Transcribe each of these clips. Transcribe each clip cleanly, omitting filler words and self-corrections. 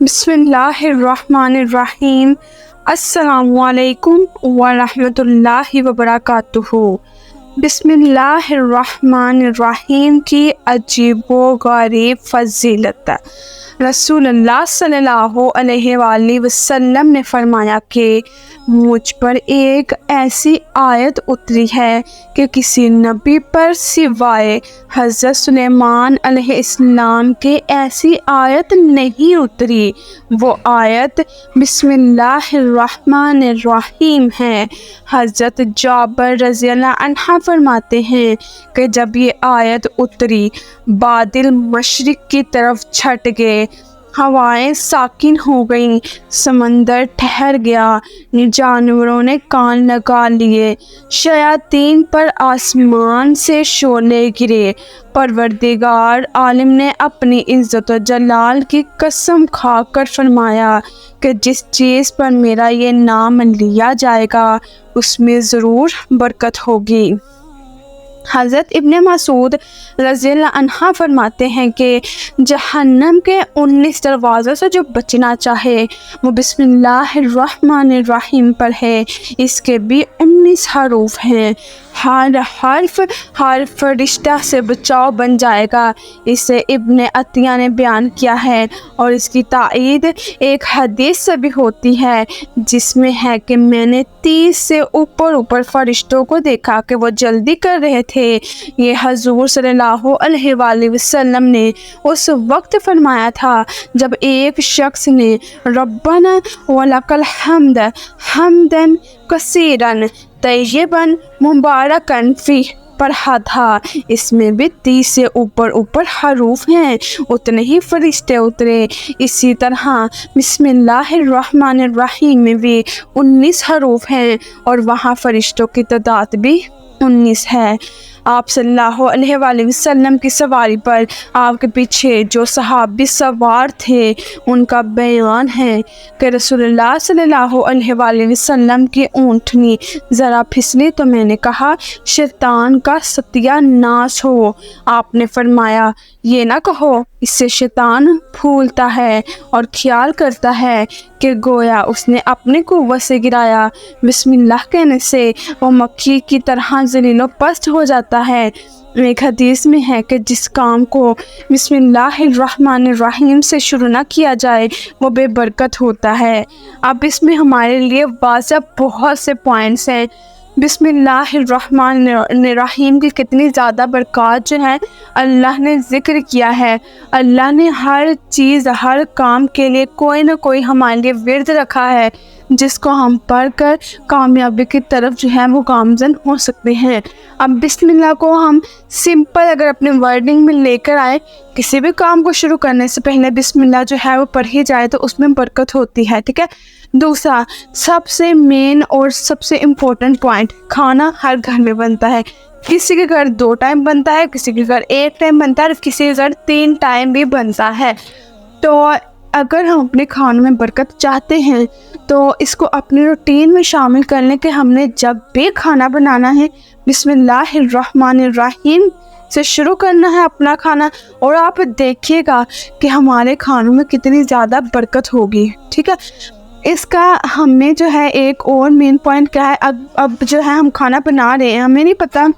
बिस्मिल्लाहिर्रहमानिर्रहीम। अस्सलामु अलैकुम वरहमतुल्लाहि वबरकातुहू। बिस्मिल्लाहिर्रहमानिर्रहीम की अजीबो गरीब फजीलत। रसूलुल्लाह सल्लल्लाहु अलैहि वसल्लम ने फरमाया कि मुझ पर एक ऐसी आयत उतरी है कि किसी नबी पर सिवाय हज़रत सुलेमान अलैहिस्सलाम के ऐसी आयत नहीं उतरी। वो आयत बिस्मिल्लाहिर्रहमानिर्रहीम है। हज़रत जाबर रज़ियल्लाहु अन्हा फरमाते हैं कि जब ये आयत उतरी, बादल मशरिक़ की तरफ छट गए, हवाएं साकिन हो गईं, समंदर ठहर गया, जानवरों ने कान लगा लिए, शयातीन पर आसमान से शोले गिरे। परवरदिगार आलिम ने अपनी इज़्ज़त व जलाल की कसम खाकर फरमाया कि जिस चीज़ पर मेरा ये नाम लिया जाएगा उसमें ज़रूर बरकत होगी। हज़रत इब्ने मसूद रज़ियल्लाहु अन्हा फरमाते हैं कि जहन्नम के 19 दरवाज़ों से जो बचना चाहे वो बिस्मिल्लाहिर्रहमानिर्रहीम पर है। इसके भी 19 हरूफ हैं। हर फरिश्ता से बचाव बन जाएगा। इसे इब्ने अतिया ने बयान किया है और इसकी ताईद एक हदीस से भी होती है जिसमें है कि मैंने 30 से ऊपर फरिश्तों को देखा कि वो जल्दी कर रहे थे। ये हजूर सल्लल्लाहु अलैहि वसल्लम ने उस वक्त फरमाया था जब एक शख्स ने रब्बना वलकल हम्द हम्दन कसीरन तय्यबन मुबारकन फी पढ़ा था। इसमें भी 30 से ऊपर हरूफ हैं। उतने ही फरिश्ते उतरे। इसी तरह बिस्मिल्लाहिर्रहमानिर्रहीम में भी 19 हरूफ हैं और वहाँ फरिश्तों की तादाद भी 19 है। आप सल्लल्लाहु अलैहि वसल्लम की सवारी पर आपके पीछे जो सहाबी सवार थे उनका बयान है कि रसूलुल्लाह सल्लल्लाहु अलैहि वसल्लम की ऊँटनी ज़रा फिसली तो मैंने कहा शैतान का सत्यानाश हो। आपने फरमाया ये ना कहो, इससे शैतान फूलता है और ख्याल करता है कि गोया उसने अपनी कुव्वत से गिराया। बिस्मिल्लाह कहने से वो मक्खी की तरह ज़लीलो पस्त हो जाता है। एक हदीस में है कि जिस काम को बिस्मिल्लाहिर्रहमानिर्रहीम से शुरू ना किया जाए वो बेबरकत होता है। अब इसमें हमारे लिए वाज़ह बहुत से पॉइंट्स हैं। बिस्मिल्लाहिर्रहमानिर्रहीम की कितनी ज़्यादा बरकत जो है अल्लाह ने ज़िक्र किया है। अल्लाह ने हर चीज़ हर काम के लिए कोई ना कोई हमारे लिए विर्द रखा है जिसको हम पढ़कर कामयाबी की तरफ जो है वो गामज़न हो सकते हैं। अब बिस्मिल्लाह को हम सिंपल अगर अपने वर्डिंग में लेकर आए, किसी भी काम को शुरू करने से पहले बिस्मिल्लाह जो है वो पढ़ी जाए तो उसमें बरकत होती है। ठीक है। दूसरा सबसे मेन और सबसे इम्पोर्टेंट पॉइंट, खाना हर घर में बनता है। किसी के घर 2 टाइम बनता है, किसी के घर 1 टाइम बनता है और किसी के घर 3 टाइम भी बनता है। तो अगर हम अपने खानों में बरकत चाहते हैं तो इसको अपने रूटीन में शामिल कर लें कि हमने जब भी खाना बनाना है बिस्मिल्लाहिर्रहमानिर्रहीम से शुरू करना है अपना खाना, और आप देखिएगा कि हमारे खानों में कितनी ज़्यादा बरकत होगी। ठीक है। इसका हमें जो है एक और मेन पॉइंट क्या है, अब जो है हम खाना बना रहे हैं, हमें नहीं पता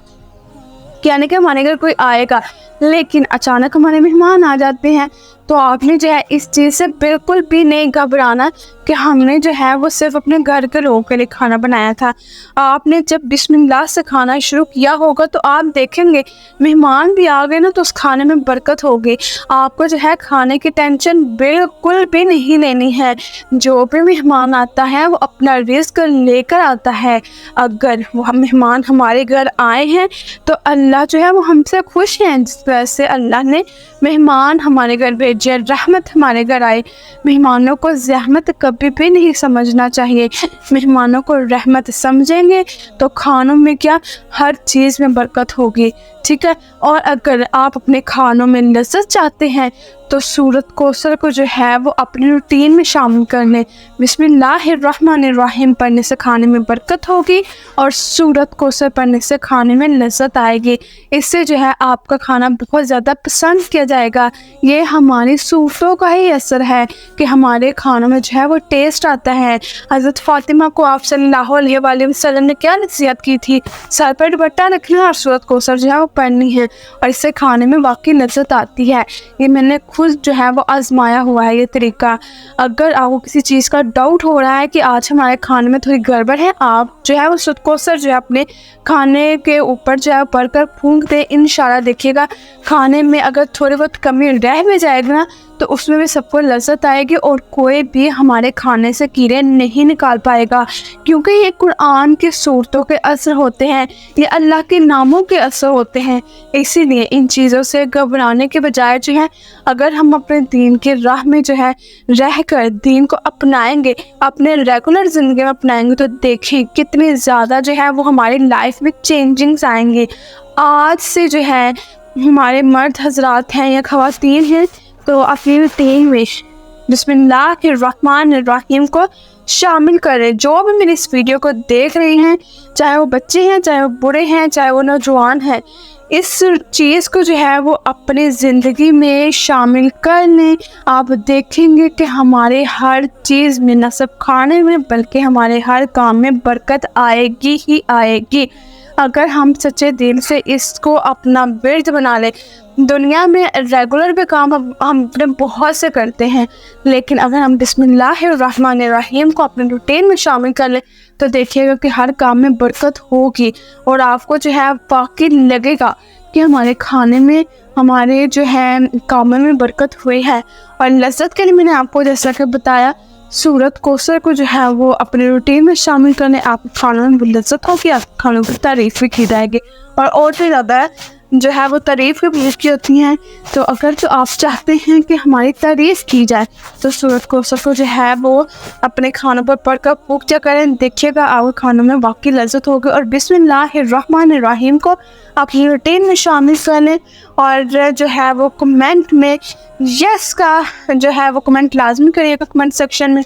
कि यानी कि हमारे घर कोई आएगा, लेकिन अचानक हमारे मेहमान आ जाते हैं तो आपने जो है इस चीज़ से बिल्कुल भी नहीं घबराना कि हमने जो है वो सिर्फ अपने घर के लोगों के लिए खाना बनाया था। आपने जब बिस्मिल्लाह से खाना शुरू किया होगा तो आप देखेंगे मेहमान भी आ गए ना तो उस खाने में बरकत होगी। आपको जो है खाने की टेंशन बिल्कुल भी नहीं लेनी है। जो भी मेहमान आता है वो अपना रिज़्क लेकर आता है। अगर वो मेहमान हमारे घर आए हैं तो अल्लाह जो है वो हमसे खुश हैं। जिस तरह से अल्लाह ने मेहमान हमारे घर भेजे, रहमत हमारे घर आए। मेहमानों को ज़हमत कभी भी नहीं समझना चाहिए। मेहमानों को रहमत समझेंगे तो खानों में क्या हर चीज़ में बरकत होगी। ठीक है। और अगर आप अपने खानों में लज़्ज़त चाहते हैं تو सूरत कोसर को जो है वो अपनी रूटीन में शामिल कर लें। बिस्मिल्लाहिर्रहमानिर्रहीम पढ़ने से खाने में बरकत होगी और सूरत कोसर पढ़ने से खाने में लज्जत आएगी। इससे जो है आपका खाना बहुत ज़्यादा पसंद किया जाएगा। ये हमारी सूरतों का ही असर है कि हमारे खानों में जो है वो टेस्ट आता है। हज़रत फ़ातिमा को आप सल्लल्लाहु अलैहि वसल्लम ने क्या नसीहत की थी? सर पर दुपट्टा रखना और सूरत कोसर जो है वो पढ़नी है और इससे खाने में वाकई लज्जत आती है। ये मैंने खुद जो है वो आजमाया हुआ है ये तरीका। अगर आपको किसी चीज़ का डाउट हो रहा है कि आज हमारे खाने में थोड़ी गड़बड़ है, आप जो है वो सूरत कोसर जो है अपने खाने के ऊपर जो है पढ़कर फूंक दे, इंशाल्लाह देखिएगा खाने में अगर थोड़ी बहुत कमी रह भी जाएगी ना तो उसमें भी सबको लज्जत आएगी और कोई भी हमारे खाने से कीड़े नहीं निकाल पाएगा, क्योंकि ये कुरान की सूरतों के असर होते हैं, ये अल्लाह के नामों के असर होते हैं। इसीलिए इन चीज़ों से घबराने के बजाय जो है अगर हम अपने दीन के राह में जो है रह कर दीन को अपनाएंगे, अपने रेगुलर ज़िंदगी में अपनाएंगे, तो देखिए कितनी ज़्यादा जो है वो हमारी लाइफ में चेंजिंग्स आएंगे। आज से जो है हमारे मर्द हजरात हैं या ख़वातीन हैं तो अपनी रूटीन में बिस्मिल्लाहिर्रहमानिर्रहीम को शामिल करें। जो भी मेरी इस वीडियो को देख रहे हैं, चाहे वो बच्चे हैं, चाहे वो बूढ़े हैं, चाहे वो नौजवान हैं, इस चीज़ को जो है वो अपनी ज़िंदगी में शामिल कर लें। आप देखेंगे कि हमारे हर चीज़ में, न सिर्फ खाने में बल्कि हमारे हर काम में बरकत आएगी ही आएगी, अगर हम सच्चे दिल से इसको अपना विर्द बना लें। दुनिया में रेगुलर भी काम हम अपने बहुत से करते हैं, लेकिन अगर हम बिस्मिल्लाहिर्रहमानिर्रहीम को अपने रूटीन में शामिल कर लें तो देखिएगा कि हर काम में बरकत होगी और आपको जो है वाकई लगेगा कि हमारे खाने में, हमारे जो है कामों में बरकत हुई है। और लज्जत के लिए मैंने आपको जैसा कि बताया, सूरत कोसर को जो है वो अपने रूटीन में शामिल करने, आप खानों में लज्जत होगी, आप खानों की तारीफ़ भी की जाएगी और भी ज़्यादा जो है वो तारीफ़ भी की होती हैं। तो अगर तो आप चाहते हैं कि हमारी तारीफ़ की जाए तो सूरत कोसर को जो है वो अपने खानों पर पढ़कर पूजा करें, देखिएगा आपके खानों में वाकई लज्जत होगी। और बिस्मिल्लाहिर्रहमानिर्रहीम को अपनी रूटीन में शामिल कर लें और जो है वो कमेंट में यस का जो है वो कमेंट लाजमी करिएगा कमेंट सेक्शन में।